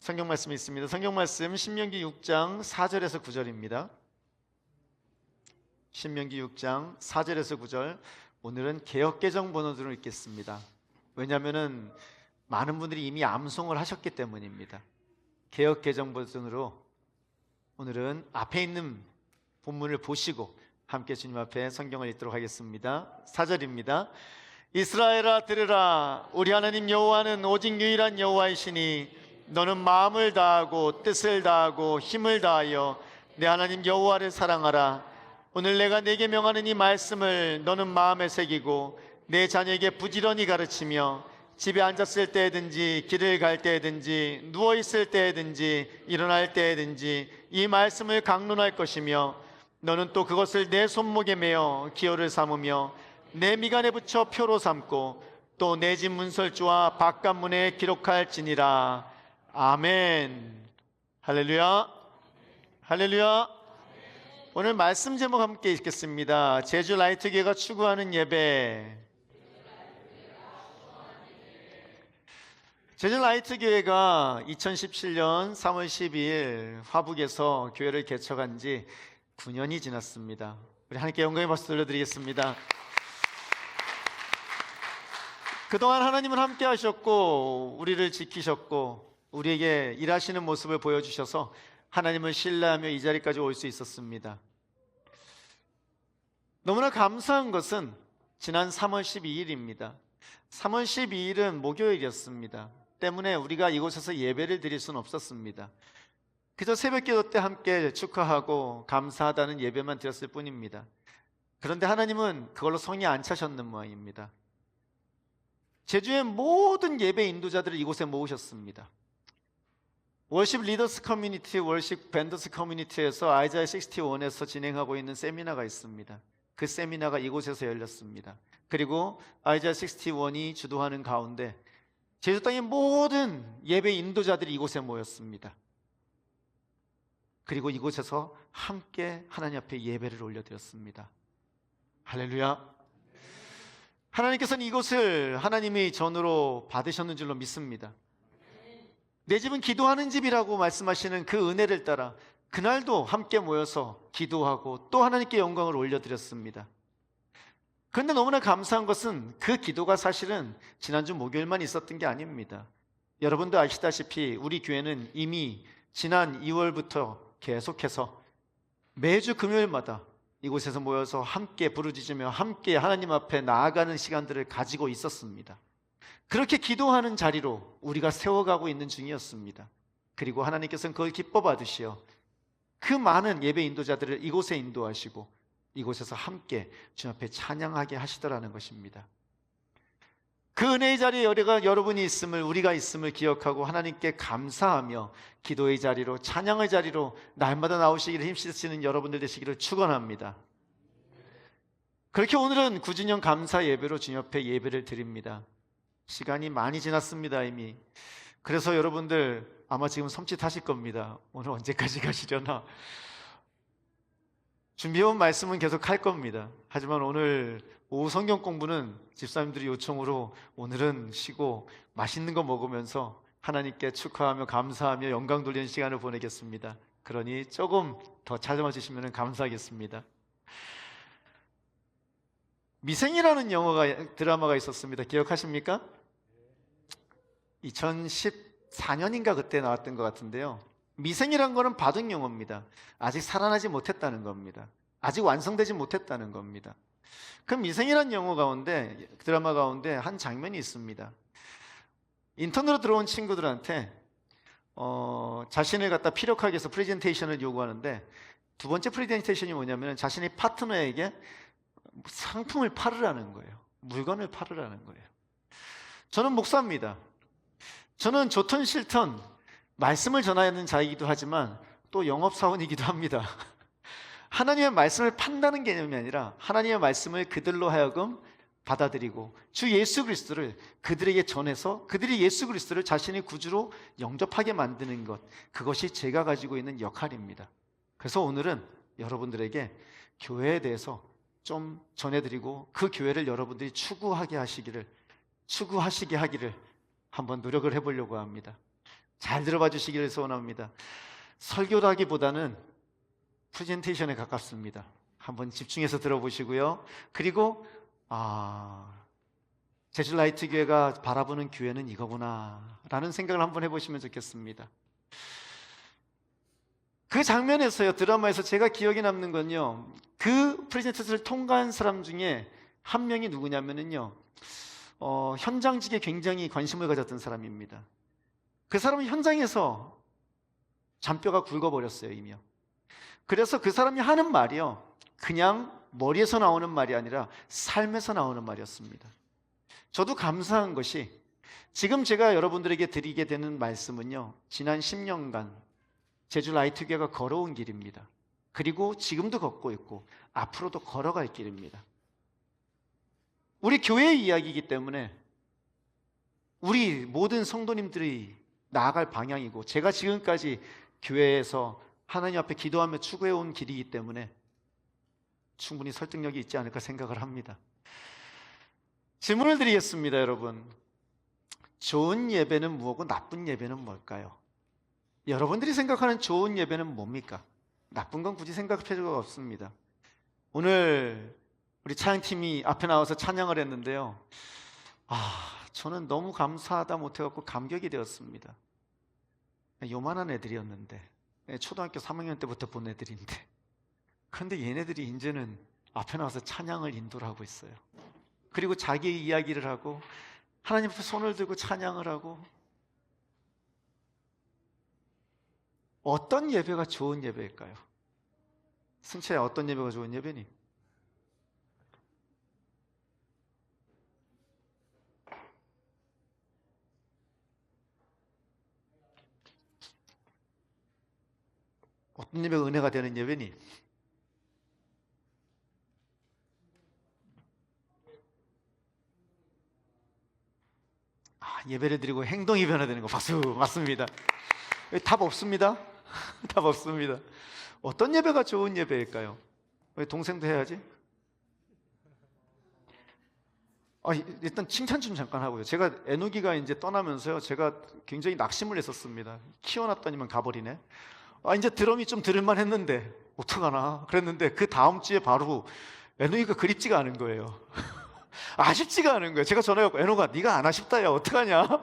성경 말씀이 있습니다. 성경 말씀 신명기 6장 4절에서 9절입니다. 신명기 6장 4절에서 9절. 오늘은 개역개정 번호로 읽겠습니다. 왜냐하면 많은 분들이 이미 암송을 하셨기 때문입니다. 개역개정 버전으로 오늘은 앞에 있는 본문을 보시고 함께 주님 앞에 성경을 읽도록 하겠습니다. 4절입니다. 이스라엘아 들으라. 우리 하나님 여호와는 오직 유일한 여호와이시니 너는 마음을 다하고 뜻을 다하고 힘을 다하여 내 하나님 여호와를 사랑하라. 오늘 내가 네게 명하는 이 말씀을 너는 마음에 새기고 내 자녀에게 부지런히 가르치며 집에 앉았을 때든지 길을 갈 때든지 누워있을 때든지 일어날 때든지 이 말씀을 강론할 것이며 너는 또 그것을 내 손목에 매어 기호를 삼으며 내 미간에 붙여 표로 삼고 또 내 집 문설주와 바깥문에 기록할지니라. 아멘. 할렐루야. 할렐루야. 오늘 말씀 제목 함께 읽겠습니다. 제주 라이트교회가 추구하는 예배. 제주 라이트교회가 2017년 3월 12일 화북에서 교회를 개척한 지 9년이 지났습니다. 우리 하나님께 영광의 박수 돌려드리겠습니다. 그동안 하나님은 함께 하셨고 우리를 지키셨고 우리에게 일하시는 모습을 보여주셔서 하나님을 신뢰하며 이 자리까지 올 수 있었습니다. 너무나 감사한 것은 지난 3월 12일입니다. 3월 12일은 목요일이었습니다. 때문에 우리가 이곳에서 예배를 드릴 수는 없었습니다. 그저 새벽기도 때 함께 축하하고 감사하다는 예배만 드렸을 뿐입니다. 그런데 하나님은 그걸로 성이 안 차셨는 모양입니다. 제주의 모든 예배 인도자들을 이곳에 모으셨습니다. 월십 리더스 커뮤니티, 월십 밴더스 커뮤니티에서 아이자야 61에서 진행하고 있는 세미나가 있습니다. 그 세미나가 이곳에서 열렸습니다. 그리고 아이자야 61이 주도하는 가운데 제주 땅의 모든 예배 인도자들이 이곳에 모였습니다. 그리고 이곳에서 함께 하나님 앞에 예배를 올려드렸습니다. 할렐루야. 하나님께서는 이곳을 하나님의 전으로 받으셨는 줄로 믿습니다. 내 집은 기도하는 집이라고 말씀하시는 그 은혜를 따라 그날도 함께 모여서 기도하고 또 하나님께 영광을 올려드렸습니다. 그런데 너무나 감사한 것은 그 기도가 사실은 지난주 목요일만 있었던 게 아닙니다. 여러분도 아시다시피 우리 교회는 이미 지난 2월부터 계속해서 매주 금요일마다 이곳에서 모여서 함께 부르짖으며 함께 하나님 앞에 나아가는 시간들을 가지고 있었습니다. 그렇게 기도하는 자리로 우리가 세워가고 있는 중이었습니다. 그리고 하나님께서는 그걸 기뻐 받으시어 그 많은 예배 인도자들을 이곳에 인도하시고 이곳에서 함께 주님 앞에 찬양하게 하시더라는 것입니다. 그 은혜의 자리에 여러분이 있음을, 우리가 있음을 기억하고 하나님께 감사하며 기도의 자리로, 찬양의 자리로 날마다 나오시기를 힘쓰시는 여러분들 되시기를 축원합니다. 그렇게 오늘은 9주년 감사 예배로 주님 앞에 예배를 드립니다. 시간이 많이 지났습니다. 이미. 그래서 여러분들 아마 지금 섬찟하실 겁니다. 오늘 언제까지 가시려나. 준비해온 말씀은 계속 할 겁니다. 하지만 오늘 오후 성경 공부는 집사님들이 요청으로 오늘은 쉬고 맛있는 거 먹으면서 하나님께 축하하며 감사하며 영광 돌리는 시간을 보내겠습니다. 그러니 조금 더 찾아와 주시면 감사하겠습니다. 미생이라는 드라마가 있었습니다. 기억하십니까? 2014년인가 그때 나왔던 것 같은데요. 미생이란 거는 바둑 용어입니다. 아직 살아나지 못했다는 겁니다. 아직 완성되지 못했다는 겁니다. 그 미생이란 영어 가운데, 드라마 가운데 한 장면이 있습니다. 인턴으로 들어온 친구들한테 자신을 갖다 피력하기 위해서 프레젠테이션을 요구하는데 두 번째 프레젠테이션이 뭐냐면 자신의 파트너에게 상품을 팔으라는 거예요. 물건을 팔으라는 거예요. 저는 목사입니다. 저는 좋든 싫든 말씀을 전하는 자이기도 하지만 또 영업사원이기도 합니다. 하나님의 말씀을 판다는 개념이 아니라 하나님의 말씀을 그들로 하여금 받아들이고 주 예수 그리스도를 그들에게 전해서 그들이 예수 그리스도를 자신의 구주로 영접하게 만드는 것, 그것이 제가 가지고 있는 역할입니다. 그래서 오늘은 여러분들에게 교회에 대해서 좀 전해드리고 그 교회를 여러분들이 추구하게 하시게 하기를 한번 노력을 해보려고 합니다. 잘 들어봐 주시기를 소원합니다. 설교라기보다는 프레젠테이션에 가깝습니다. 한번 집중해서 들어보시고요. 그리고 제주 라이트 교회가 바라보는 교회는 이거구나 라는 생각을 한번 해보시면 좋겠습니다. 그 장면에서요, 드라마에서 제가 기억에 남는 건요, 그 프레젠테이션을 통과한 사람 중에 한 명이 누구냐면요, 현장직에 굉장히 관심을 가졌던 사람입니다. 그 사람은 현장에서 잔뼈가 굵어버렸어요, 이미요. 그래서 그 사람이 하는 말이요, 그냥 머리에서 나오는 말이 아니라 삶에서 나오는 말이었습니다. 저도 감사한 것이 지금 제가 여러분들에게 드리게 되는 말씀은요, 지난 10년간 제주 라이트 교회가 걸어온 길입니다. 그리고 지금도 걷고 있고 앞으로도 걸어갈 길입니다. 우리 교회의 이야기이기 때문에 우리 모든 성도님들이 나아갈 방향이고, 제가 지금까지 교회에서 하나님 앞에 기도하며 추구해온 길이기 때문에 충분히 설득력이 있지 않을까 생각을 합니다. 질문을 드리겠습니다, 여러분. 좋은 예배는 무엇고 나쁜 예배는 뭘까요? 여러분들이 생각하는 좋은 예배는 뭡니까? 나쁜 건 굳이 생각할 필요가 없습니다. 오늘 우리 찬양팀이 앞에 나와서 찬양을 했는데요, 저는 너무 감사하다 못해갖고 감격이 되었습니다. 요만한 애들이었는데, 초등학교 3학년 때부터 본 애들인데, 그런데 얘네들이 이제는 앞에 나와서 찬양을 인도를 하고 있어요. 그리고 자기 이야기를 하고 하나님 앞에 손을 들고 찬양을 하고. 어떤 예배가 좋은 예배일까요? 승채야, 어떤 예배가 좋은 예배니? 어떤 예배가 은혜가 되는 예배니? 예배를 드리고 행동이 변화되는 거. 박수. 맞습니다. 답 없습니다. 답 없습니다. 어떤 예배가 좋은 예배일까요? 왜 동생도 해야지? 일단 칭찬 좀 잠깐 하고요. 제가 애누기가 이제 떠나면서요, 제가 굉장히 낙심을 했었습니다. 키워놨더니만 가버리네. 이제 드럼이 좀 들을만 했는데 어떡하나 그랬는데, 그 다음 주에 바로 애누기가 그립지가 않은 거예요. 아쉽지가 않은 거예요. 제가 전화해갖고, 애누가 네가 안 아쉽다 야, 어떡하냐.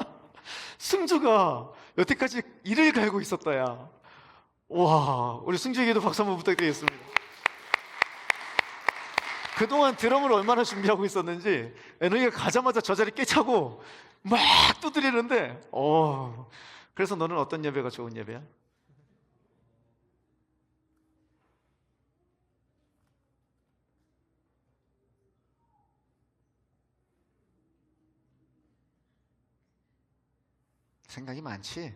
승주가 여태까지 이를 갈고 있었다 야. 와, 우리 승주에게도 박수 한번 부탁드리겠습니다. 그동안 드럼을 얼마나 준비하고 있었는지 애누이가 가자마자 저 자리 꿰차고 막 두드리는데, 그래서 너는 어떤 예배가 좋은 예배야? 생각이 많지?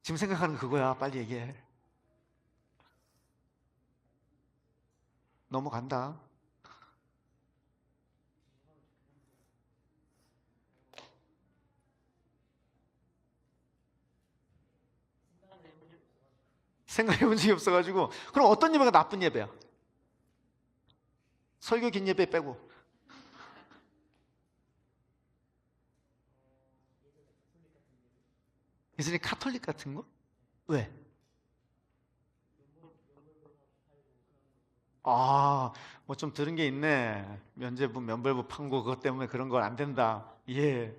지금 생각하는 그거야. 빨리 얘기해. 넘어간다. 생각해 본 적이 없어가지고. 그럼 어떤 예배가 나쁜 예배야? 설교 긴 예배 빼고. 예전에 카톨릭 같은 거? 왜? 뭐 좀 들은 게 있네. 면죄부, 면벌부 판고 그것 때문에 그런 건 안 된다. 예.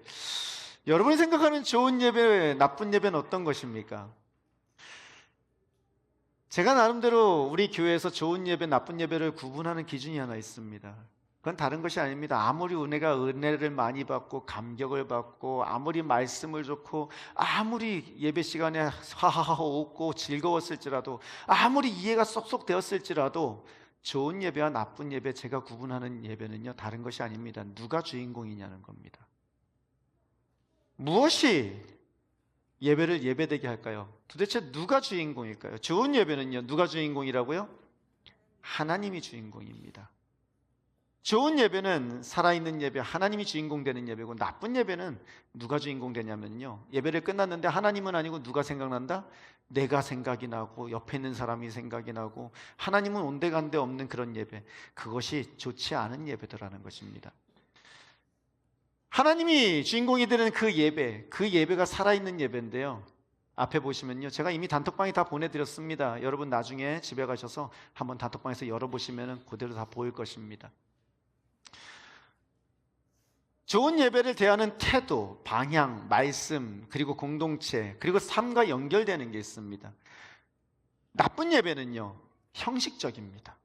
여러분이 생각하는 좋은 예배, 나쁜 예배는 어떤 것입니까? 제가 나름대로 우리 교회에서 좋은 예배, 나쁜 예배를 구분하는 기준이 하나 있습니다. 그건 다른 것이 아닙니다. 아무리 은혜를 많이 받고 감격을 받고, 아무리 말씀을 좋고, 아무리 예배 시간에 하하하 웃고 즐거웠을지라도, 아무리 이해가 쏙쏙 되었을지라도, 좋은 예배와 나쁜 예배, 제가 구분하는 예배는요, 다른 것이 아닙니다. 누가 주인공이냐는 겁니다. 무엇이 예배를 예배되게 할까요? 도대체 누가 주인공일까요? 좋은 예배는요, 누가 주인공이라고요? 하나님이 주인공입니다. 좋은 예배는 살아있는 예배, 하나님이 주인공 되는 예배고, 나쁜 예배는 누가 주인공 되냐면요, 예배를 끝났는데 하나님은 아니고 누가 생각난다? 내가 생각이 나고 옆에 있는 사람이 생각이 나고, 하나님은 온데간데 없는 그런 예배, 그것이 좋지 않은 예배더라는 것입니다. 하나님이 주인공이 되는 그 예배가 살아있는 예배인데요. 앞에 보시면요, 제가 이미 단톡방에 다 보내드렸습니다. 여러분 나중에 집에 가셔서 한번 단톡방에서 열어보시면 그대로 다 보일 것입니다. 좋은 예배를 대하는 태도, 방향, 말씀, 그리고 공동체, 그리고 삶과 연결되는 게 있습니다. 나쁜 예배는요, 형식적입니다.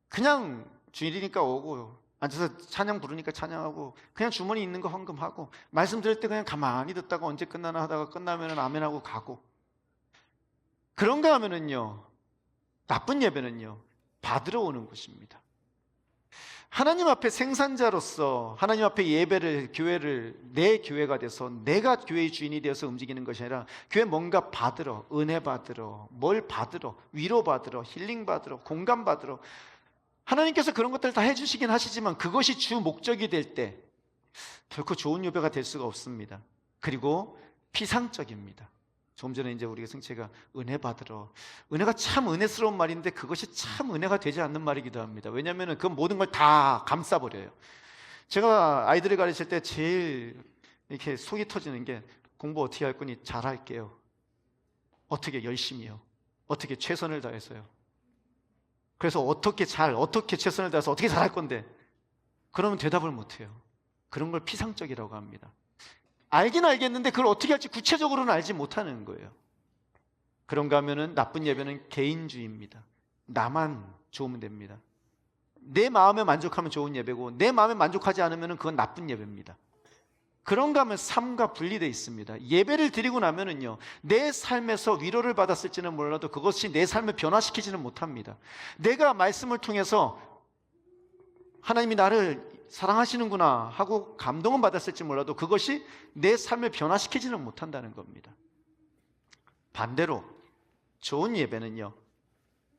그냥 주일이니까 오고, 앉아서 찬양 부르니까 찬양하고, 그냥 주머니 있는 거 헌금하고, 말씀 들을 때 그냥 가만히 듣다가 언제 끝나나 하다가 끝나면 아멘하고 가고, 그런가 하면은요, 나쁜 예배는요, 받으러 오는 곳입니다. 하나님 앞에 생산자로서 하나님 앞에 교회를 내 교회가 돼서 내가 교회의 주인이 되어서 움직이는 것이 아니라 교회 뭔가 받으러, 은혜 받으러, 뭘 받으러, 위로 받으러, 힐링 받으러, 공감 받으러, 하나님께서 그런 것들을 다 해주시긴 하시지만 그것이 주 목적이 될 때 결코 좋은 예배가 될 수가 없습니다. 그리고 피상적입니다. 조금 전에 이제 우리가 승채가 은혜 받으러, 은혜가 참 은혜스러운 말인데 그것이 참 은혜가 되지 않는 말이기도 합니다. 왜냐하면 그 모든 걸 다 감싸버려요. 제가 아이들을 가르칠 때 제일 이렇게 속이 터지는 게 공부 어떻게 할 거니? 잘할게요. 어떻게? 열심히요. 어떻게? 최선을 다해서요. 그래서 어떻게 최선을 다해서 어떻게 잘할 건데? 그러면 대답을 못해요. 그런 걸 피상적이라고 합니다. 알긴 알겠는데 그걸 어떻게 할지 구체적으로는 알지 못하는 거예요. 그런가 하면은 나쁜 예배는 개인주의입니다. 나만 좋으면 됩니다. 내 마음에 만족하면 좋은 예배고 내 마음에 만족하지 않으면 그건 나쁜 예배입니다. 그런가 하면 삶과 분리되어 있습니다. 예배를 드리고 나면은요, 내 삶에서 위로를 받았을지는 몰라도 그것이 내 삶을 변화시키지는 못합니다. 내가 말씀을 통해서 하나님이 나를 사랑하시는구나 하고 감동은 받았을지 몰라도 그것이 내 삶을 변화시키지는 못한다는 겁니다. 반대로 좋은 예배는요,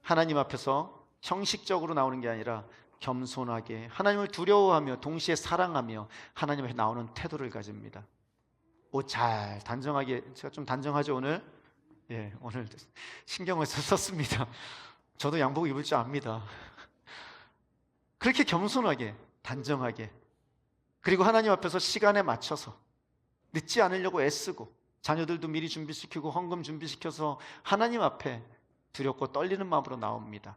하나님 앞에서 형식적으로 나오는 게 아니라 겸손하게 하나님을 두려워하며 동시에 사랑하며 하나님 앞에 나오는 태도를 가집니다. 옷 잘 단정하게, 제가 좀 단정하죠 오늘? 예, 오늘 신경을 썼습니다. 저도 양복 입을 줄 압니다. 그렇게 겸손하게 단정하게, 그리고 하나님 앞에서 시간에 맞춰서 늦지 않으려고 애쓰고 자녀들도 미리 준비시키고 헌금 준비시켜서 하나님 앞에 두렵고 떨리는 마음으로 나옵니다.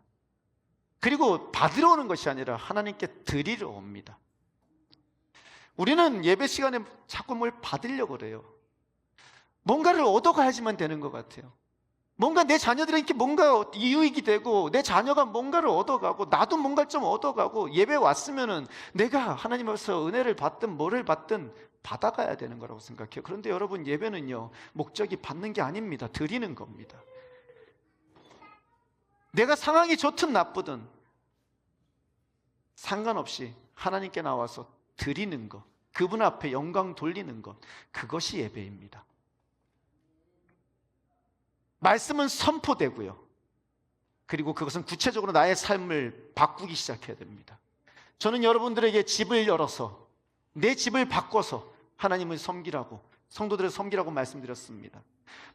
그리고 받으러 오는 것이 아니라 하나님께 드리러 옵니다. 우리는 예배 시간에 자꾸 뭘 받으려고 그래요. 뭔가를 얻어가야지만 되는 것 같아요. 뭔가 내 자녀들에게 뭔가 이유익이 되고 내 자녀가 뭔가를 얻어가고 나도 뭔가를 좀 얻어가고 예배 왔으면은 내가 하나님 앞에서 은혜를 받든 뭐를 받든 받아가야 되는 거라고 생각해요. 그런데 여러분, 예배는요, 목적이 받는 게 아닙니다. 드리는 겁니다. 내가 상황이 좋든 나쁘든 상관없이 하나님께 나와서 드리는 것, 그분 앞에 영광 돌리는 것, 그것이 예배입니다. 말씀은 선포되고요, 그리고 그것은 구체적으로 나의 삶을 바꾸기 시작해야 됩니다. 저는 여러분들에게 집을 열어서 내 집을 바꿔서 하나님을 섬기라고, 성도들을 섬기라고 말씀드렸습니다.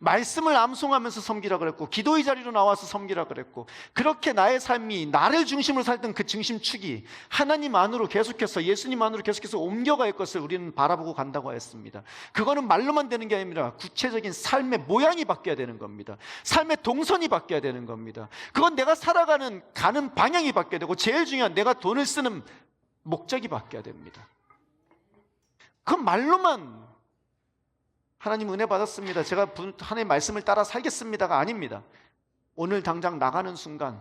말씀을 암송하면서 섬기라 그랬고 기도의 자리로 나와서 섬기라 그랬고, 그렇게 나의 삶이 나를 중심으로 살던 그 중심축이 하나님 안으로 계속해서, 예수님 안으로 계속해서 옮겨갈 것을 우리는 바라보고 간다고 했습니다. 그거는 말로만 되는 게 아니라 구체적인 삶의 모양이 바뀌어야 되는 겁니다. 삶의 동선이 바뀌어야 되는 겁니다. 그건 내가 가는 방향이 바뀌어야 되고, 제일 중요한 내가 돈을 쓰는 목적이 바뀌어야 됩니다. 그건 말로만 하나님 은혜 받았습니다, 제가 하나님의 말씀을 따라 살겠습니다가 아닙니다. 오늘 당장 나가는 순간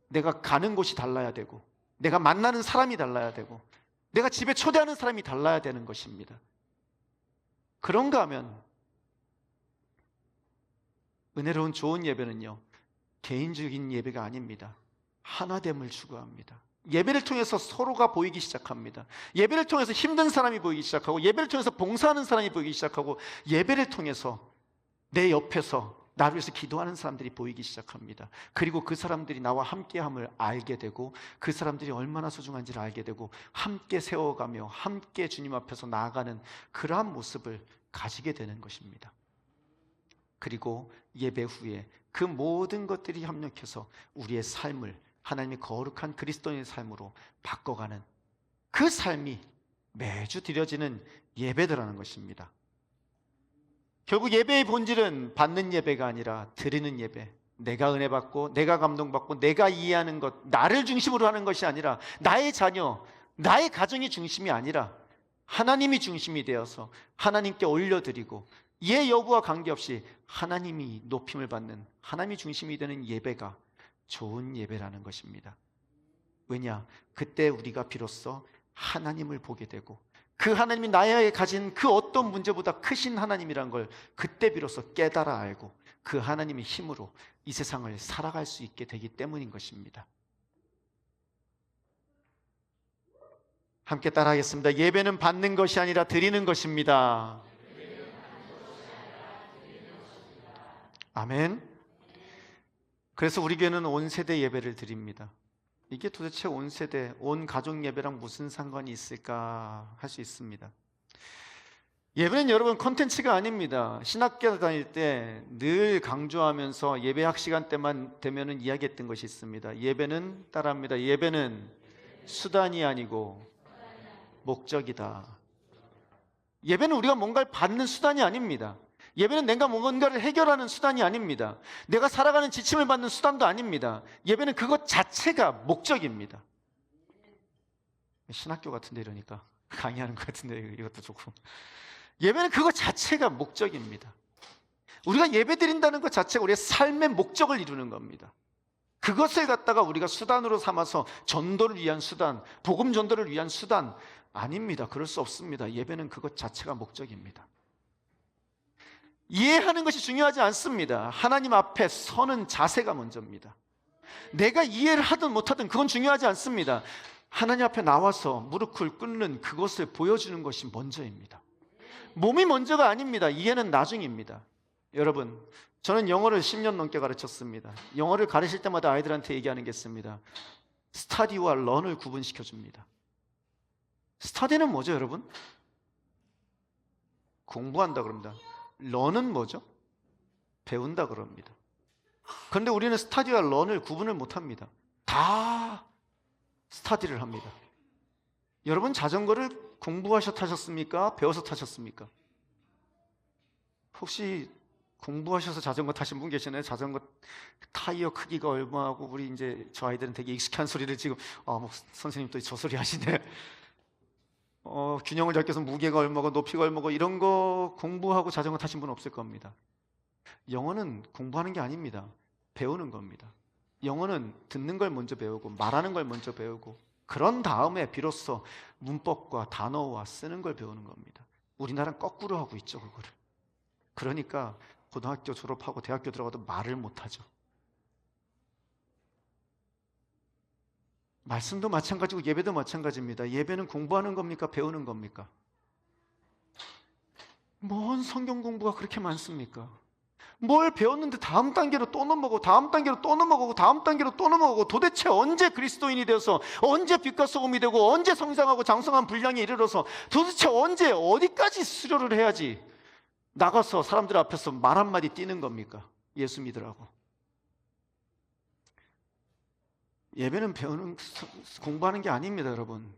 내가 가는 곳이 달라야 되고, 내가 만나는 사람이 달라야 되고, 내가 집에 초대하는 사람이 달라야 되는 것입니다. 그런가 하면 은혜로운 좋은 예배는요, 개인적인 예배가 아닙니다. 하나됨을 추구합니다. 예배를 통해서 서로가 보이기 시작합니다. 예배를 통해서 힘든 사람이 보이기 시작하고, 예배를 통해서 봉사하는 사람이 보이기 시작하고, 예배를 통해서 내 옆에서 나를 위해서 기도하는 사람들이 보이기 시작합니다. 그리고 그 사람들이 나와 함께함을 알게 되고, 그 사람들이 얼마나 소중한지를 알게 되고, 함께 세워가며 함께 주님 앞에서 나아가는 그러한 모습을 가지게 되는 것입니다. 그리고 예배 후에 그 모든 것들이 협력해서 우리의 삶을 하나님의 거룩한 그리스도인의 삶으로 바꿔가는 그 삶이 매주 드려지는 예배들하는 것입니다. 결국 예배의 본질은 받는 예배가 아니라 드리는 예배. 내가 은혜 받고 내가 감동받고 내가 이해하는 것, 나를 중심으로 하는 것이 아니라 나의 자녀, 나의 가정이 중심이 아니라 하나님이 중심이 되어서 하나님께 올려드리고 예 여부와 관계없이 하나님이 높임을 받는, 하나님이 중심이 되는 예배가 좋은 예배라는 것입니다. 왜냐? 그때 우리가 비로소 하나님을 보게 되고 그 하나님이 나에 가진 그 어떤 문제보다 크신 하나님이란 걸 그때 비로소 깨달아 알고 그 하나님의 힘으로 이 세상을 살아갈 수 있게 되기 때문인 것입니다. 함께 따라하겠습니다. 예배는 받는 것이 아니라 드리는 것입니다. 아멘. 그래서 우리 교회는 온 세대 예배를 드립니다. 이게 도대체 온 세대, 온 가족 예배랑 무슨 상관이 있을까 할 수 있습니다. 예배는 여러분 콘텐츠가 아닙니다. 신학교 다닐 때 늘 강조하면서 예배학 시간 때만 되면은 이야기했던 것이 있습니다. 예배는 따라합니다. 예배는 수단이 아니고 목적이다. 예배는 우리가 뭔가를 받는 수단이 아닙니다. 예배는 내가 뭔가를 해결하는 수단이 아닙니다. 내가 살아가는 지침을 받는 수단도 아닙니다. 예배는 그것 자체가 목적입니다. 신학교 같은데 이러니까 강의하는 것 같은데 이것도 좋고, 예배는 그것 자체가 목적입니다. 우리가 예배 드린다는 것 자체가 우리의 삶의 목적을 이루는 겁니다. 그것을 갖다가 우리가 수단으로 삼아서 전도를 위한 수단, 복음 전도를 위한 수단 아닙니다. 그럴 수 없습니다. 예배는 그것 자체가 목적입니다. 이해하는 것이 중요하지 않습니다. 하나님 앞에 서는 자세가 먼저입니다. 내가 이해를 하든 못하든 그건 중요하지 않습니다. 하나님 앞에 나와서 무릎을 꿇는 그것을 보여주는 것이 먼저입니다. 몸이 먼저가 아닙니다. 이해는 나중입니다. 여러분, 저는 영어를 10년 넘게 가르쳤습니다. 영어를 가르칠 때마다 아이들한테 얘기하는 게 있습니다. 스타디와 런을 구분시켜줍니다. 스타디는 뭐죠, 여러분? 공부한다 그럽니다. 런은 뭐죠? 배운다 그럽니다. 그런데 우리는 스타디와 런을 구분을 못합니다. 다 스타디를 합니다. 여러분 자전거를 공부하셔 타셨습니까? 배워서 타셨습니까? 혹시 공부하셔서 자전거 타신 분 계시나요? 자전거 타이어 크기가 얼마하고 우리 이제 저 아이들은 되게 익숙한 소리를 지금 뭐 선생님 또 저 소리 하시네. 균형을 잡기 위해서 무게가 얼마고 높이가 얼마고 이런 거 공부하고 자전거 타신 분 없을 겁니다. 영어는 공부하는 게 아닙니다. 배우는 겁니다. 영어는 듣는 걸 먼저 배우고 말하는 걸 먼저 배우고 그런 다음에 비로소 문법과 단어와 쓰는 걸 배우는 겁니다. 우리나라는 거꾸로 하고 있죠, 그거를. 그러니까 고등학교 졸업하고 대학교 들어가도 말을 못하죠. 말씀도 마찬가지고 예배도 마찬가지입니다. 예배는 공부하는 겁니까? 배우는 겁니까? 뭔 성경 공부가 그렇게 많습니까? 뭘 배웠는데 다음 단계로 또 넘어가고 다음 단계로 또 넘어가고 다음 단계로 또 넘어가고 도대체 언제 그리스도인이 되어서 언제 빛과 소금이 되고 언제 성장하고 장성한 분량에 이르러서 도대체 언제 어디까지 수료를 해야지 나가서 사람들 앞에서 말 한마디 띄는 겁니까? 예수 믿으라고. 예배는 배우는, 공부하는 게 아닙니다, 여러분.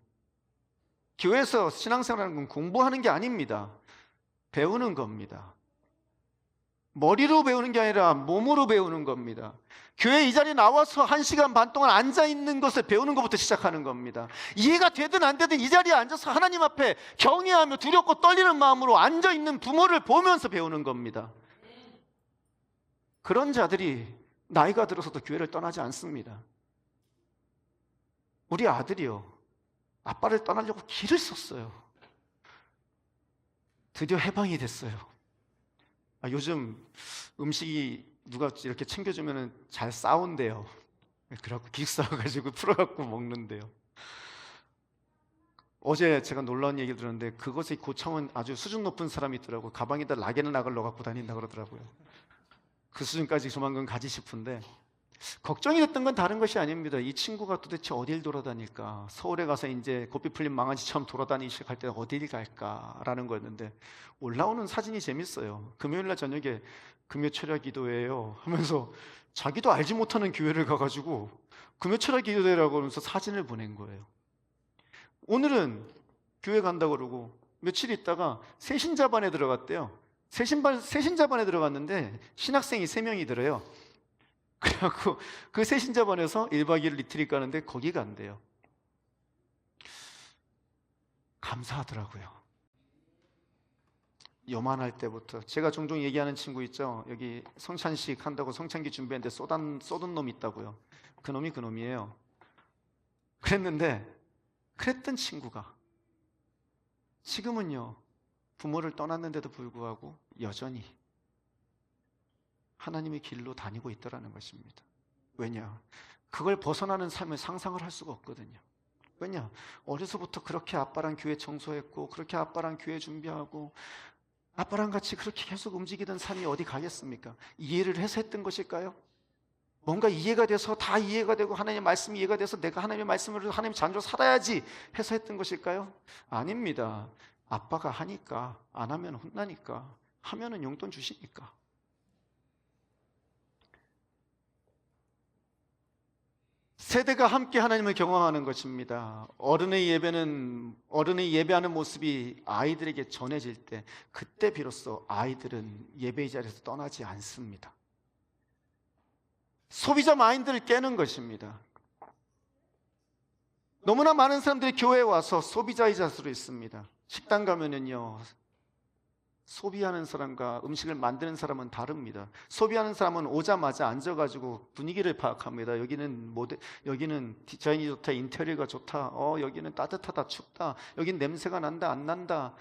교회에서 신앙생활하는 건 공부하는 게 아닙니다. 배우는 겁니다. 머리로 배우는 게 아니라 몸으로 배우는 겁니다. 교회 이 자리에 나와서 1시간 반 동안 앉아있는 것을 배우는 것부터 시작하는 겁니다. 이해가 되든 안 되든 이 자리에 앉아서 하나님 앞에 경외하며 두렵고 떨리는 마음으로 앉아있는 부모를 보면서 배우는 겁니다. 그런 자들이 나이가 들어서도 교회를 떠나지 않습니다. 우리 아들이요, 아빠를 떠나려고 길을 썼어요. 드디어 해방이 됐어요. 요즘 음식이 누가 이렇게 챙겨주면 잘 싸운대요. 그래갖고 기싸워가지고 풀어갖고 먹는데요. 어제 제가 놀라운 얘기를 들었는데 그것의 고참은 아주 수준 높은 사람이 있더라고요. 가방에다 라게는 낙을 넣어갖고 다닌다 그러더라고요. 그 수준까지 조만간 가지 싶은데 걱정이 됐던 건 다른 것이 아닙니다. 이 친구가 도대체 어딜 돌아다닐까? 서울에 가서 이제 고삐 풀린 망아지처럼 돌아다니기 시작할 때 어딜 갈까라는 거였는데 올라오는 사진이 재밌어요. 금요일날 저녁에 금요 철야 기도회예요 하면서 자기도 알지 못하는 교회를 가가지고 금요 철야 기도회라고 하면서 사진을 보낸 거예요. 오늘은 교회 간다고 그러고 며칠 있다가 새신자반에 들어갔대요. 새신자반에 들어갔는데 신학생이 3명이 들어요. 그래갖고 그 새신자반에서 1박 2일 리트릿 가는데 거기 간대요. 감사하더라고요. 요만할 때부터. 제가 종종 얘기하는 친구 있죠. 여기 성찬식 한다고 성찬기 준비했는데 쏟은 놈 있다고요. 그 놈이에요. 그랬던 친구가 지금은요, 부모를 떠났는데도 불구하고 여전히 하나님의 길로 다니고 있더라는 것입니다. 왜냐? 그걸 벗어나는 삶을 상상을 할 수가 없거든요. 왜냐? 어려서부터 그렇게 아빠랑 교회 청소했고, 그렇게 아빠랑 교회 준비하고, 아빠랑 같이 그렇게 계속 움직이던 삶이 어디 가겠습니까? 이해를 해서 했던 것일까요? 뭔가 이해가 돼서, 다 이해가 되고 하나님의 말씀이 이해가 돼서 내가 하나님의 말씀으로 하나님의 자녀로 살아야지 해서 했던 것일까요? 아닙니다. 아빠가 하니까, 안 하면 혼나니까, 하면은 용돈 주시니까. 세대가 함께 하나님을 경험하는 것입니다. 어른의 예배하는 모습이 아이들에게 전해질 때, 그때 비로소 아이들은 예배의 자리에서 떠나지 않습니다. 소비자 마인드를 깨는 것입니다. 너무나 많은 사람들이 교회에 와서 소비자의 자세로 있습니다. 식당 가면은요, 소비하는 사람과 음식을 만드는 사람은 다릅니다. 소비하는 사람은 오자마자 앉아가지고 분위기를 파악합니다. 여기는 디자인이 좋다, 인테리어가 좋다, 여기는 따뜻하다, 춥다, 여긴 냄새가 난다, 안 난다,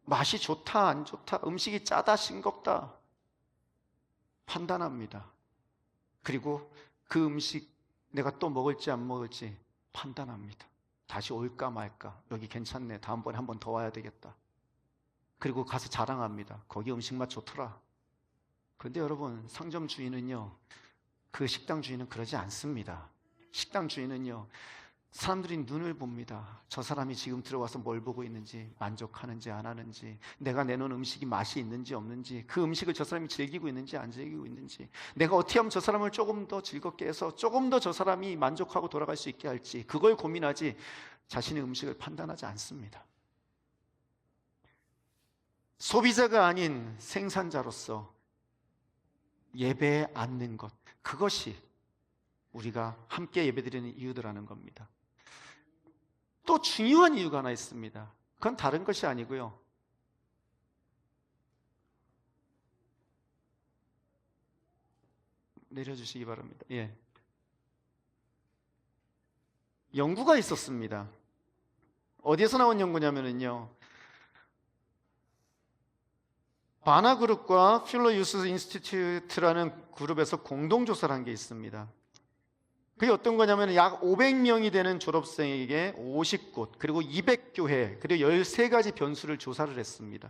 맛이 좋다, 안 좋다, 음식이 짜다, 싱겁다, 판단합니다. 그리고 그 음식 내가 또 먹을지 안 먹을지 판단합니다. 다시 올까 말까, 여기 괜찮네, 다음번에 한 번 더 와야 되겠다. 그리고 가서 자랑합니다. 거기 음식 맛 좋더라. 그런데 여러분, 상점 주인은요, 그 식당 주인은 그러지 않습니다. 식당 주인은요, 사람들이 눈을 봅니다. 저 사람이 지금 들어와서 뭘 보고 있는지, 만족하는지 안 하는지, 내가 내놓은 음식이 맛이 있는지 없는지, 그 음식을 저 사람이 즐기고 있는지 안 즐기고 있는지, 내가 어떻게 하면 저 사람을 조금 더 즐겁게 해서 조금 더 저 사람이 만족하고 돌아갈 수 있게 할지, 그걸 고민하지 자신의 음식을 판단하지 않습니다. 소비자가 아닌 생산자로서 예배에 앉는 것, 그것이 우리가 함께 예배드리는 이유더라는 겁니다. 또 중요한 이유가 하나 있습니다. 그건 다른 것이 아니고요, 내려주시기 바랍니다. 연구가 있었습니다. 어디에서 나온 연구냐면요, 바나그룹과 필러 유스 인스티튜트라는 그룹에서 공동조사를 한 게 있습니다. 그게 어떤 거냐면 약 500명이 되는 졸업생에게 50곳, 그리고 200교회, 그리고 13가지 변수를 조사를 했습니다.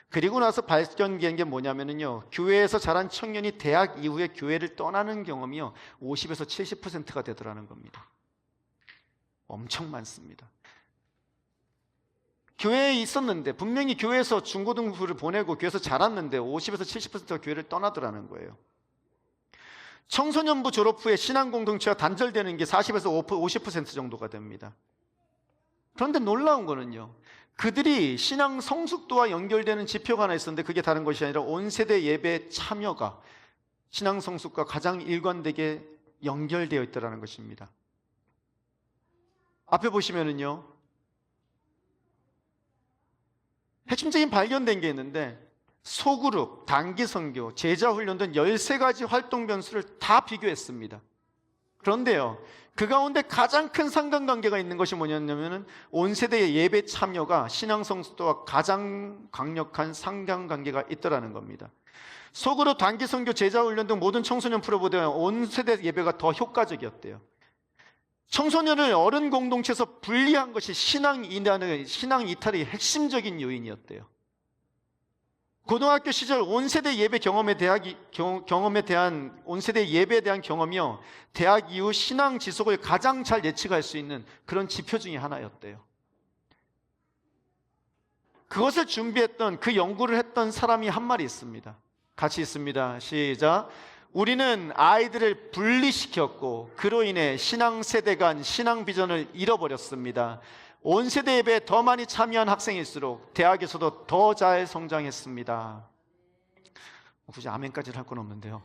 그리고 나서 발견된 게 뭐냐면요, 교회에서 자란 청년이 대학 이후에 교회를 떠나는 경험이요, 50에서 70%가 되더라는 겁니다. 엄청 많습니다. 교회에 있었는데, 분명히 교회에서 중고등부를 보내고 교회에서 자랐는데 50에서 70%가 교회를 떠나더라는 거예요. 청소년부 졸업 후에 신앙 공동체와 단절되는 게 40에서 50% 정도가 됩니다. 그런데 놀라운 거는요, 그들이 신앙 성숙도와 연결되는 지표가 하나 있었는데, 그게 다른 것이 아니라 온 세대 예배 참여가 신앙 성숙과 가장 일관되게 연결되어 있다는 것입니다. 앞에 보시면은요, 핵심적인 발견된 게 있는데, 소그룹, 단기 선교, 제자 훈련 등 13가지 활동 변수를 다 비교했습니다. 그런데요, 그 가운데 가장 큰 상관관계가 있는 것이 뭐냐면, 온 세대의 예배 참여가 신앙 성숙도와 가장 강력한 상관관계가 있더라는 겁니다. 소그룹, 단기 선교, 제자 훈련 등 모든 청소년 프로보다 온 세대 예배가 더 효과적이었대요. 청소년을 어른 공동체에서 분리한 것이 신앙 이탈의 핵심적인 요인이었대요. 고등학교 시절 온 세대 예배에 대한 경험이요, 대학 이후 신앙 지속을 가장 잘 예측할 수 있는 그런 지표 중에 하나였대요. 그것을 준비했던, 그 연구를 했던 사람이 한 말이 있습니다. 같이 있습니다. 시작. 우리는 아이들을 분리시켰고 그로 인해 신앙 세대 간 신앙 비전을 잃어버렸습니다. 온 세대 예배에 더 많이 참여한 학생일수록 대학에서도 더 잘 성장했습니다. 굳이 아멘까지는 할 건 없는데요.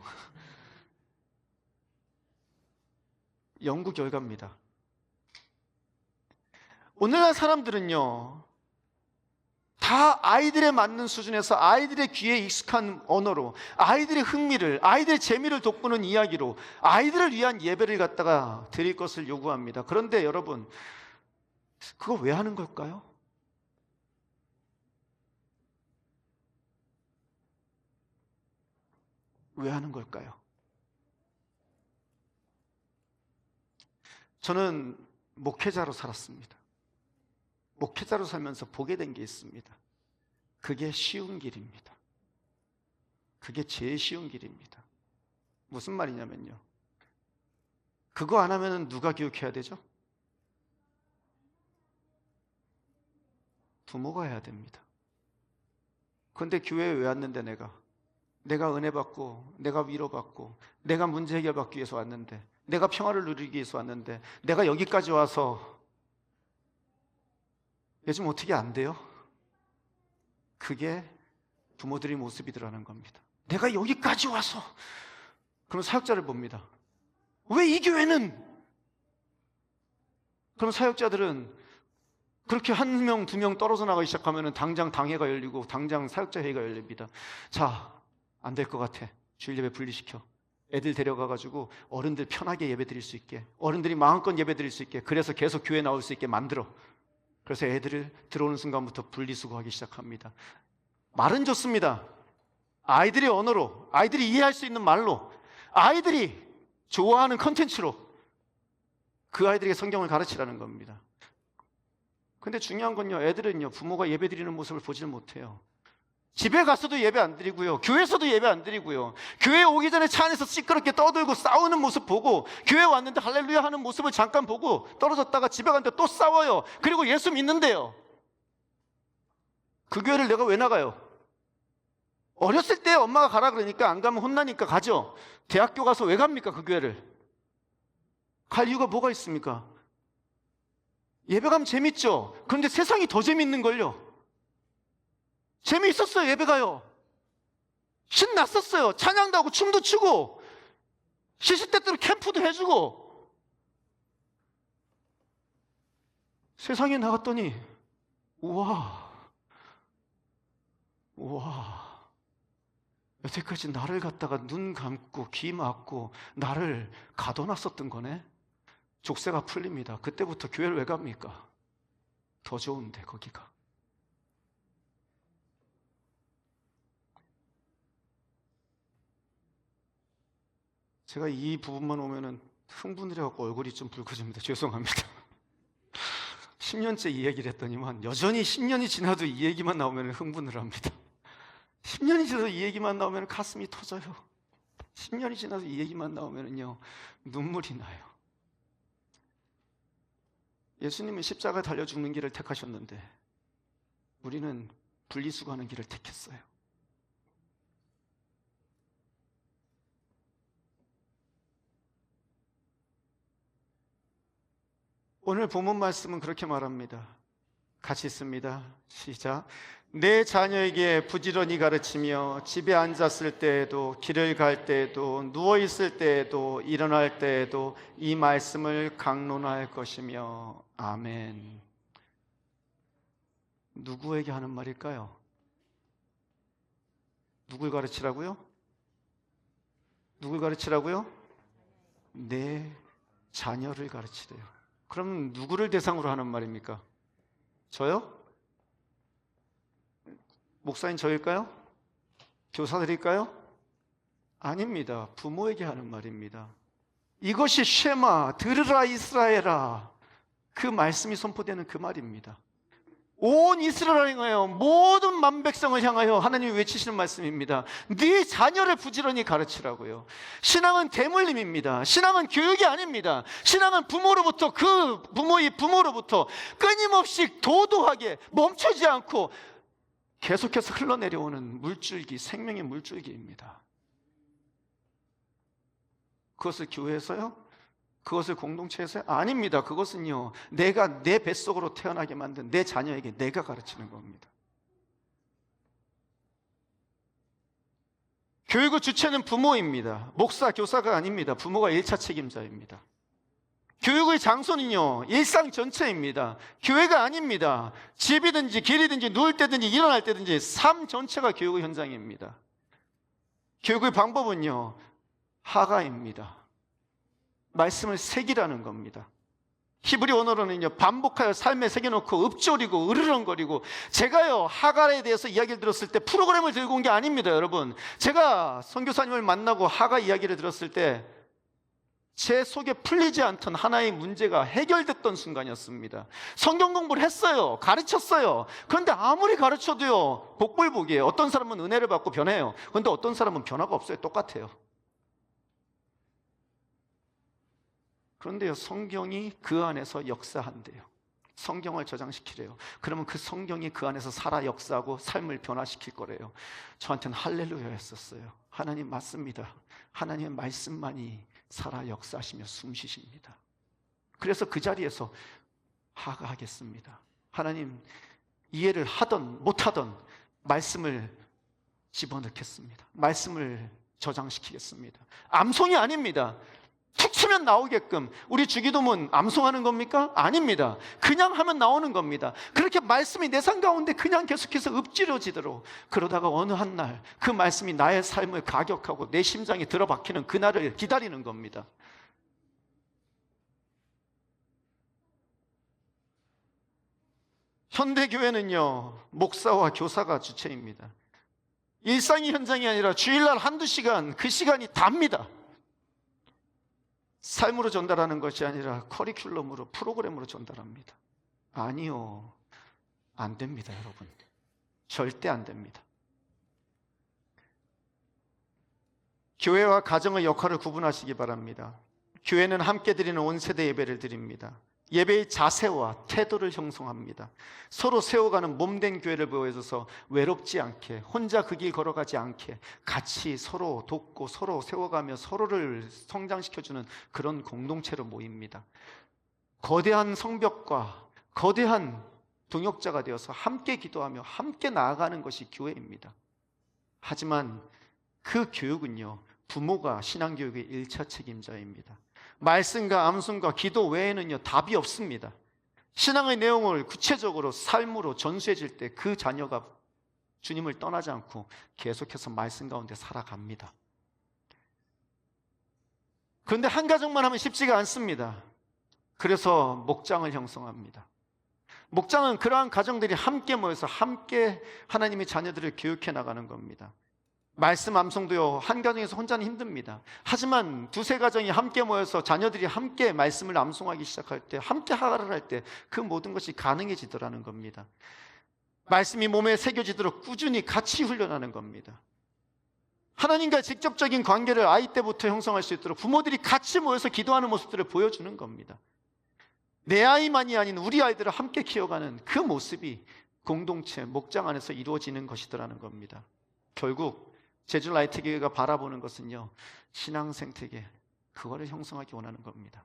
연구 결과입니다. 오늘날 사람들은요, 다 아이들에 맞는 수준에서 아이들의 귀에 익숙한 언어로 아이들의 흥미를, 아이들의 재미를 돋구는 이야기로 아이들을 위한 예배를 갖다가 드릴 것을 요구합니다. 그런데 여러분, 그거 왜 하는 걸까요? 왜 하는 걸까요? 저는 목회자로 살았습니다. 목회자로 살면서 보게 된 게 있습니다. 그게 쉬운 길입니다. 그게 제일 쉬운 길입니다. 무슨 말이냐면요, 그거 안 하면 누가 교육해야 되죠? 부모가 해야 됩니다. 그런데 교회에 왜 왔는데 내가 은혜 받고, 내가 위로받고, 내가 문제 해결받기 위해서 왔는데, 내가 평화를 누리기 위해서 왔는데, 내가 여기까지 와서 요즘 어떻게 안 돼요? 그게 부모들의 모습이더라는 겁니다. 내가 여기까지 와서. 그럼 사역자를 봅니다. 왜 이 교회는? 그럼 사역자들은 그렇게 한 명, 두 명 떨어져 나가기 시작하면 당장 당회가 열리고 당장 사역자 회의가 열립니다. 자, 안 될 것 같아. 주일 예배 분리시켜. 애들 데려가가지고 어른들 편하게 예배 드릴 수 있게, 어른들이 마음껏 예배 드릴 수 있게, 그래서 계속 교회 나올 수 있게 만들어. 그래서 애들을 들어오는 순간부터 분리수거하기 시작합니다. 말은 좋습니다. 아이들의 언어로, 아이들이 이해할 수 있는 말로, 아이들이 좋아하는 컨텐츠로 그 아이들에게 성경을 가르치라는 겁니다. 근데 중요한 건요, 애들은요, 부모가 예배 드리는 모습을 보지를 못해요. 집에 가서도 예배 안 드리고요, 교회에서도 예배 안 드리고요, 교회 오기 전에 차 안에서 시끄럽게 떠들고 싸우는 모습 보고, 교회 왔는데 할렐루야 하는 모습을 잠깐 보고 떨어졌다가 집에 갔는데 또 싸워요. 그리고 예수 믿는데요. 그 교회를 내가 왜 나가요? 어렸을 때 엄마가 가라 그러니까 안 가면 혼나니까 가죠. 대학교 가서 왜 갑니까? 그 교회를 갈 이유가 뭐가 있습니까? 예배 가면 재밌죠. 그런데 세상이 더 재밌는걸요. 재미있었어요. 예배가요, 신났었어요. 찬양도 하고 춤도 추고 시시때때로 캠프도 해주고. 세상에 나갔더니 우와, 여태까지 나를 갖다가 눈 감고 귀 막고 나를 가둬놨었던 거네. 족쇄가 풀립니다. 그때부터 교회를 왜 갑니까? 더 좋은데 거기가. 제가 이 부분만 오면은 흥분을 해갖고 얼굴이 좀 붉어집니다. 죄송합니다. 10년째 이 얘기를 했더니만 여전히 10년이 지나도 이 얘기만 나오면 흥분을 합니다. 10년이 지나도 이 얘기만 나오면 가슴이 터져요. 10년이 지나도 이 얘기만 나오면요 눈물이 나요. 예수님은 십자가 달려 죽는 길을 택하셨는데 우리는 분리수거하는 길을 택했어요. 오늘 본문 말씀은 그렇게 말합니다. 같이 읽습니다. 시작. 내 자녀에게 부지런히 가르치며 집에 앉았을 때에도, 길을 갈 때에도, 누워있을 때에도, 일어날 때에도 이 말씀을 강론할 것이며. 아멘. 누구에게 하는 말일까요? 누굴 가르치라고요? 누굴 가르치라고요? 내 자녀를 가르치래요. 그럼 누구를 대상으로 하는 말입니까? 저요? 목사님 저일까요? 교사들일까요? 아닙니다. 부모에게 하는 말입니다. 이것이 쉐마, 들으라 이스라엘아, 그 말씀이 선포되는 그 말입니다. 온 이스라엘을 향하여, 모든 만백성을 향하여 하나님이 외치시는 말씀입니다. 네 자녀를 부지런히 가르치라고요. 신앙은 대물림입니다. 신앙은 교육이 아닙니다. 신앙은 부모로부터, 그 부모의 부모로부터 끊임없이 도도하게 멈추지 않고 계속해서 흘러내려오는 물줄기, 생명의 물줄기입니다. 그것을 교회에서요? 그것을 공동체에서요? 아닙니다. 그것은요, 내가 내 뱃속으로 태어나게 만든 내 자녀에게 내가 가르치는 겁니다. 교육의 주체는 부모입니다. 목사, 교사가 아닙니다. 부모가 1차 책임자입니다. 교육의 장소는요, 일상 전체입니다. 교회가 아닙니다. 집이든지 길이든지 누울 때든지 일어날 때든지 삶 전체가 교육의 현장입니다. 교육의 방법은요, 하가입니다. 말씀을 새기라는 겁니다. 히브리 언어로는요, 반복하여 삶에 새겨놓고 읊조리고 으르렁거리고, 제가요 하가에 대해서 이야기를 들었을 때 프로그램을 들고 온 게 아닙니다. 여러분, 제가 선교사님을 만나고 하가 이야기를 들었을 때 제 속에 풀리지 않던 하나의 문제가 해결됐던 순간이었습니다. 성경 공부를 했어요. 가르쳤어요. 그런데 아무리 가르쳐도요, 복불복이에요. 어떤 사람은 은혜를 받고 변해요. 그런데 어떤 사람은 변화가 없어요. 똑같아요. 그런데요, 성경이 그 안에서 역사한대요. 성경을 저장시키래요. 그러면 그 성경이 그 안에서 살아 역사하고 삶을 변화시킬 거래요. 저한테는 할렐루야 했었어요. 하나님 맞습니다. 하나님의 말씀만이 살아 역사하시며 숨쉬십니다. 그래서 그 자리에서 하가하겠습니다. 하나님, 이해를 하던 못하던 말씀을 집어넣겠습니다. 말씀을 저장시키겠습니다. 암송이 아닙니다. 툭 치면 나오게끔. 우리 주기도문 암송하는 겁니까? 아닙니다. 그냥 하면 나오는 겁니다. 그렇게 말씀이 내 삶 가운데 그냥 계속해서 읊지러지도록, 그러다가 어느 한 날 그 말씀이 나의 삶을 가격하고 내 심장에 들어박히는 그날을 기다리는 겁니다. 현대교회는요, 목사와 교사가 주체입니다. 일상의 현장이 아니라 주일날 한두 시간, 그 시간이 답니다. 삶으로 전달하는 것이 아니라 커리큘럼으로, 프로그램으로 전달합니다. 아니요, 안 됩니다. 여러분, 절대 안 됩니다. 교회와 가정의 역할을 구분하시기 바랍니다. 교회는 함께 드리는 온 세대 예배를 드립니다. 예배의 자세와 태도를 형성합니다. 서로 세워가는 몸된 교회를 보여줘서 외롭지 않게, 혼자 그 길 걸어가지 않게 같이 서로 돕고 서로 세워가며 서로를 성장시켜주는 그런 공동체로 모입니다. 거대한 성벽과 거대한 동역자가 되어서 함께 기도하며 함께 나아가는 것이 교회입니다. 하지만 그 교육은요, 부모가 신앙교육의 1차 책임자입니다. 말씀과 암송과 기도 외에는요, 답이 없습니다. 신앙의 내용을 구체적으로 삶으로 전수해질 때 그 자녀가 주님을 떠나지 않고 계속해서 말씀 가운데 살아갑니다. 그런데 한 가정만 하면 쉽지가 않습니다. 그래서 목장을 형성합니다. 목장은 그러한 가정들이 함께 모여서 함께 하나님의 자녀들을 교육해 나가는 겁니다. 말씀 암송도요, 한 가정에서 혼자는 힘듭니다. 하지만 두세 가정이 함께 모여서 자녀들이 함께 말씀을 암송하기 시작할 때, 함께 하가를 할 때 그 모든 것이 가능해지더라는 겁니다. 말씀이 몸에 새겨지도록 꾸준히 같이 훈련하는 겁니다. 하나님과 직접적인 관계를 아이 때부터 형성할 수 있도록 부모들이 같이 모여서 기도하는 모습들을 보여주는 겁니다. 내 아이만이 아닌 우리 아이들을 함께 키워가는 그 모습이 공동체, 목장 안에서 이루어지는 것이더라는 겁니다. 결국 제주 라이트 교회가 바라보는 것은요, 신앙 생태계, 그거를 형성하기 원하는 겁니다.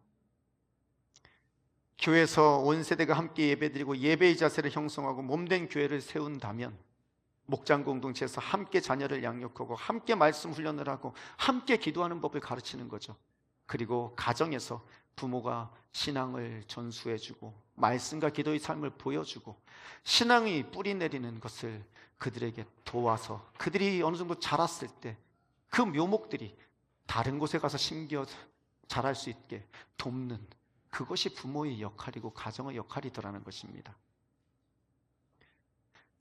교회에서 온 세대가 함께 예배드리고 예배의 자세를 형성하고 몸된 교회를 세운다면, 목장 공동체에서 함께 자녀를 양육하고 함께 말씀 훈련을 하고 함께 기도하는 법을 가르치는 거죠. 그리고 가정에서 부모가 신앙을 전수해주고 말씀과 기도의 삶을 보여주고 신앙이 뿌리 내리는 것을 그들에게 도와서 그들이 어느 정도 자랐을 때 그 묘목들이 다른 곳에 가서 심겨 자랄 수 있게 돕는, 그것이 부모의 역할이고 가정의 역할이더라는 것입니다.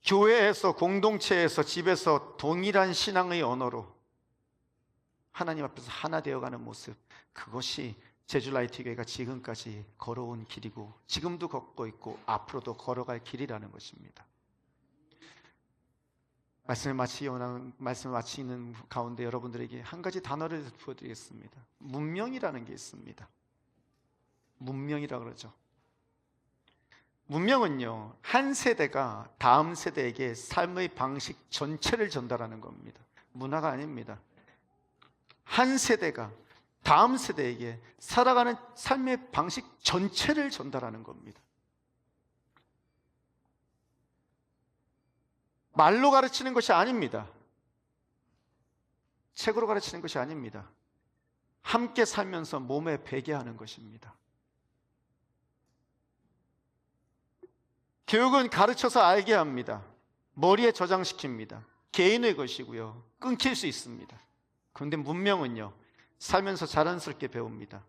교회에서, 공동체에서, 집에서 동일한 신앙의 언어로 하나님 앞에서 하나 되어가는 모습, 그것이 제주라이트 교회가 지금까지 걸어온 길이고 지금도 걷고 있고 앞으로도 걸어갈 길이라는 것입니다. 말씀을 마치는 가운데 여러분들에게 한 가지 단어를 부어드리겠습니다. 문명이라는 게 있습니다. 문명이라고 그러죠. 문명은요, 한 세대가 다음 세대에게 삶의 방식 전체를 전달하는 겁니다. 문화가 아닙니다. 한 세대가 다음 세대에게 살아가는 삶의 방식 전체를 전달하는 겁니다. 말로 가르치는 것이 아닙니다. 책으로 가르치는 것이 아닙니다. 함께 살면서 몸에 배게 하는 것입니다. 교육은 가르쳐서 알게 합니다. 머리에 저장시킵니다. 개인의 것이고요. 끊길 수 있습니다. 그런데 문명은요, 살면서 자연스럽게 배웁니다.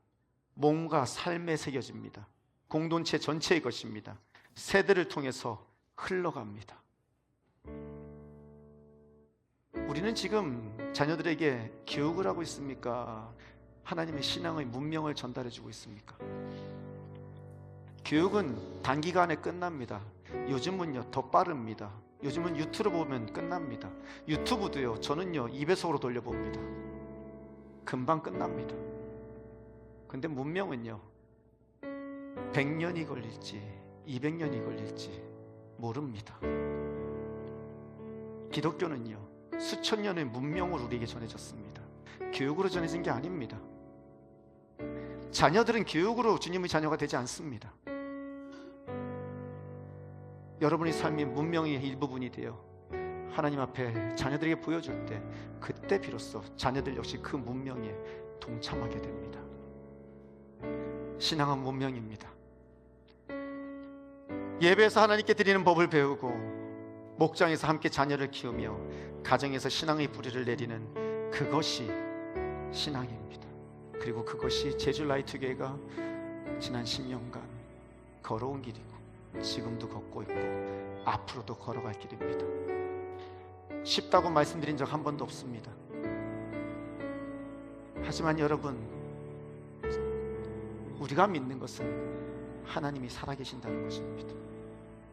몸과 삶에 새겨집니다. 공동체 전체의 것입니다. 세대를 통해서 흘러갑니다. 우리는 지금 자녀들에게 교육을 하고 있습니까? 하나님의 신앙의 문명을 전달해주고 있습니까? 교육은 단기간에 끝납니다. 요즘은요, 더 빠릅니다. 요즘은 유튜브 보면 끝납니다. 유튜브도요, 저는요 2배속으로 돌려봅니다. 금방 끝납니다. 근데 문명은요 100년이 걸릴지 200년이 걸릴지 모릅니다. 기독교는요 수천 년의 문명으로 우리에게 전해졌습니다. 교육으로 전해진 게 아닙니다. 자녀들은 교육으로 주님의 자녀가 되지 않습니다. 여러분의 삶이 문명의 일부분이 되어 하나님 앞에 자녀들에게 보여줄 때, 그때 비로소 자녀들 역시 그 문명에 동참하게 됩니다. 신앙은 문명입니다. 예배에서 하나님께 드리는 법을 배우고, 목장에서 함께 자녀를 키우며 가정에서 신앙의 뿌리를 내리는 그것이 신앙입니다. 그리고 그것이 제주 라이트 교회가 지난 10년간 걸어온 길이고 지금도 걷고 있고 앞으로도 걸어갈 길입니다. 쉽다고 말씀드린 적 한 번도 없습니다. 하지만 여러분, 우리가 믿는 것은 하나님이 살아계신다는 것입니다.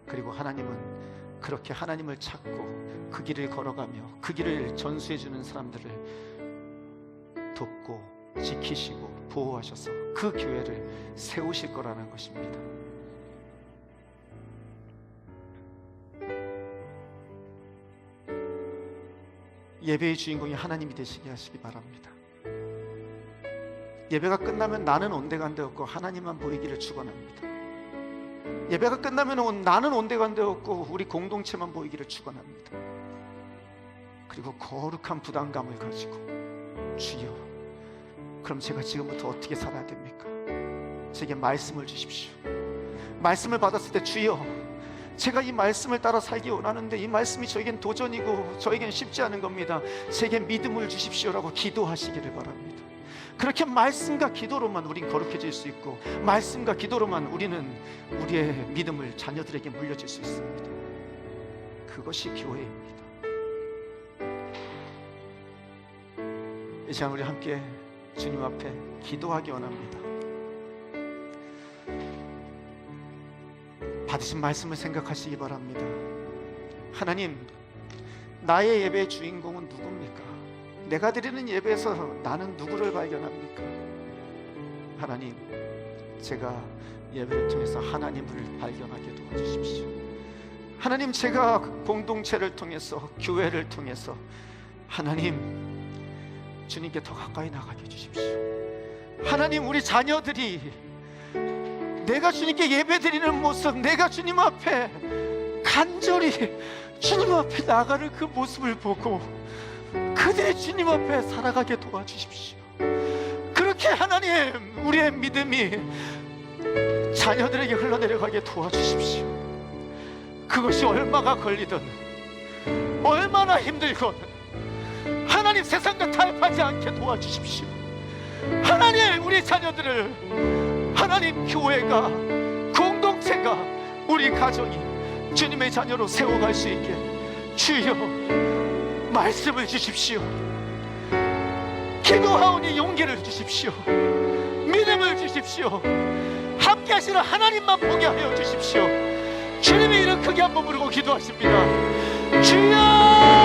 그리고 하나님은 그렇게 하나님을 찾고 그 길을 걸어가며 그 길을 전수해주는 사람들을 돕고 지키시고 보호하셔서 그 교회를 세우실 거라는 것입니다. 예배의 주인공이 하나님이 되시게 하시기 바랍니다. 예배가 끝나면 나는 온데간데 없고 하나님만 보이기를 축원합니다. 예배가 끝나면 나는 온데간데 없고 우리 공동체만 보이기를 축원합니다. 그리고 거룩한 부담감을 가지고, 주여, 그럼 제가 지금부터 어떻게 살아야 됩니까? 제게 말씀을 주십시오. 말씀을 받았을 때, 주여, 제가 이 말씀을 따라 살기 원하는데 이 말씀이 저에겐 도전이고 저에겐 쉽지 않은 겁니다. 제게 믿음을 주십시오라고 기도하시기를 바랍니다. 그렇게 말씀과 기도로만 우린 거룩해질 수 있고, 말씀과 기도로만 우리는 우리의 믿음을 자녀들에게 물려줄 수 있습니다. 그것이 교회입니다. 이 시간 우리 함께 주님 앞에 기도하기 원합니다. 받으신 말씀을 생각하시기 바랍니다. 하나님, 나의 예배의 주인공은 누굽니까? 내가 드리는 예배에서 나는 누구를 발견합니까? 하나님, 제가 예배를 통해서 하나님을 발견하게 도와주십시오. 하나님, 제가 공동체를 통해서, 교회를 통해서 하나님, 주님께 더 가까이 나가게 해주십시오. 하나님, 우리 자녀들이 내가 주님께 예배드리는 모습, 내가 주님 앞에 간절히 주님 앞에 나가는 그 모습을 보고 그들이 주님 앞에 살아가게 도와주십시오. 그렇게 하나님, 우리의 믿음이 자녀들에게 흘러내려가게 도와주십시오. 그것이 얼마가 걸리든 얼마나 힘들건 하나님, 세상과 타협하지 않게 도와주십시오. 하나님, 우리 자녀들을 하나님, 교회가, 공동체가, 우리 가정이 주님의 자녀로 세워갈 수 있게 주여 말씀을 주십시오. 기도하오니 용기를 주십시오. 믿음을 주십시오. 함께 하시는 하나님만 보게 하여 주십시오. 주님의 이름 크게 한번 부르고 기도하십니다. 주여!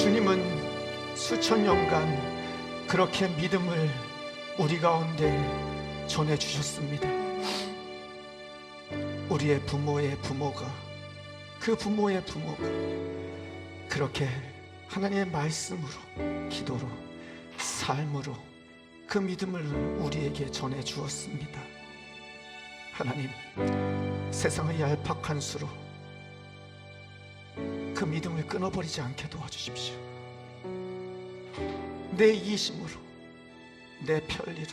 주님은 수천 년간 그렇게 믿음을 우리 가운데 전해주셨습니다. 우리의 부모의 부모가, 그 부모의 부모가 그렇게 하나님의 말씀으로, 기도로, 삶으로 그 믿음을 우리에게 전해주었습니다. 하나님, 세상의 얄팍한 수로 그 믿음을 끊어버리지 않게 도와주십시오. 내 이심으로, 내 편리로,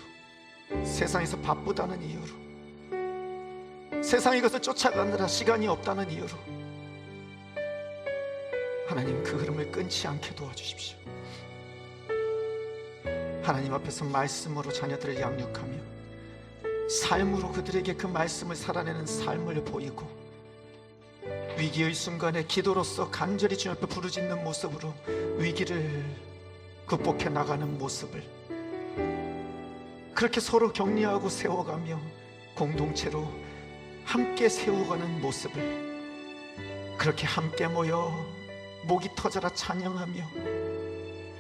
세상에서 바쁘다는 이유로, 세상의 것을 쫓아가느라 시간이 없다는 이유로 하나님, 그 흐름을 끊지 않게 도와주십시오. 하나님 앞에서 말씀으로 자녀들을 양육하며 삶으로 그들에게 그 말씀을 살아내는 삶을 보이고, 위기의 순간에 기도로서 간절히 주님 앞에 부르짖는 모습으로 위기를 극복해 나가는 모습을 그렇게 서로 격려하고 세워가며 공동체로 함께 세워가는 모습을 그렇게 함께 모여 목이 터져라 찬양하며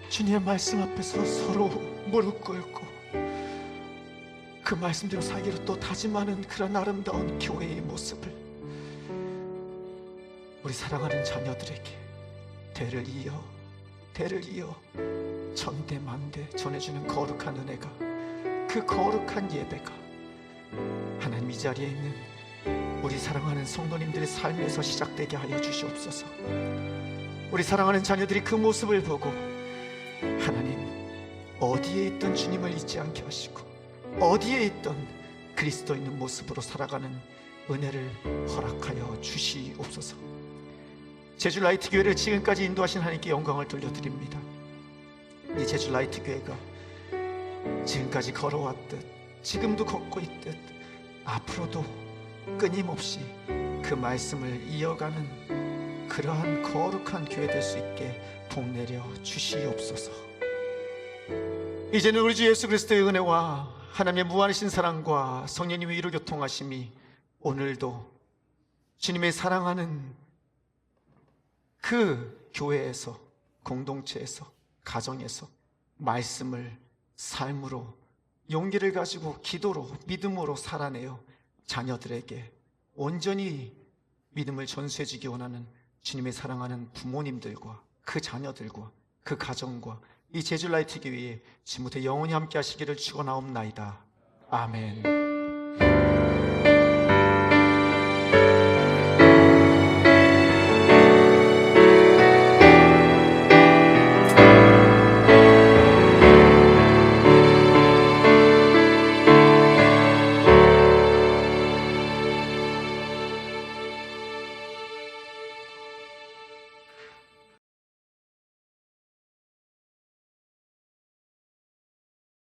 주님의 말씀 앞에서 서로 무릎 꿇고 그 말씀대로 살기로 또 다짐하는 그런 아름다운 교회의 모습을 우리 사랑하는 자녀들에게 대를 이어 천대만대 전해주는 거룩한 은혜가, 그 거룩한 예배가 하나님 이 자리에 있는 우리 사랑하는 성도님들의 삶에서 시작되게 하여 주시옵소서. 우리 사랑하는 자녀들이 그 모습을 보고 하나님, 어디에 있던 주님을 잊지 않게 하시고 어디에 있던 그리스도 있는 모습으로 살아가는 은혜를 허락하여 주시옵소서. 제주 라이트 교회를 지금까지 인도하신 하나님께 영광을 돌려드립니다. 이 제주 라이트 교회가 지금까지 걸어왔듯, 지금도 걷고 있듯, 앞으로도 끊임없이 그 말씀을 이어가는 그러한 거룩한 교회 될 수 있게 복내려 주시옵소서. 이제는 우리 주 예수 그리스도의 은혜와 하나님의 무한하신 사랑과 성령님의 위로 교통하심이 오늘도 주님의 사랑하는 그 교회에서, 공동체에서, 가정에서 말씀을 삶으로, 용기를 가지고 기도로, 믿음으로 살아내어 자녀들에게 온전히 믿음을 전수해주기 원하는 주님의 사랑하는 부모님들과 그 자녀들과 그 가정과 이 제주 라이트 교회에 지금부터 영원히 함께 하시기를 축원하옵나이다. 아멘.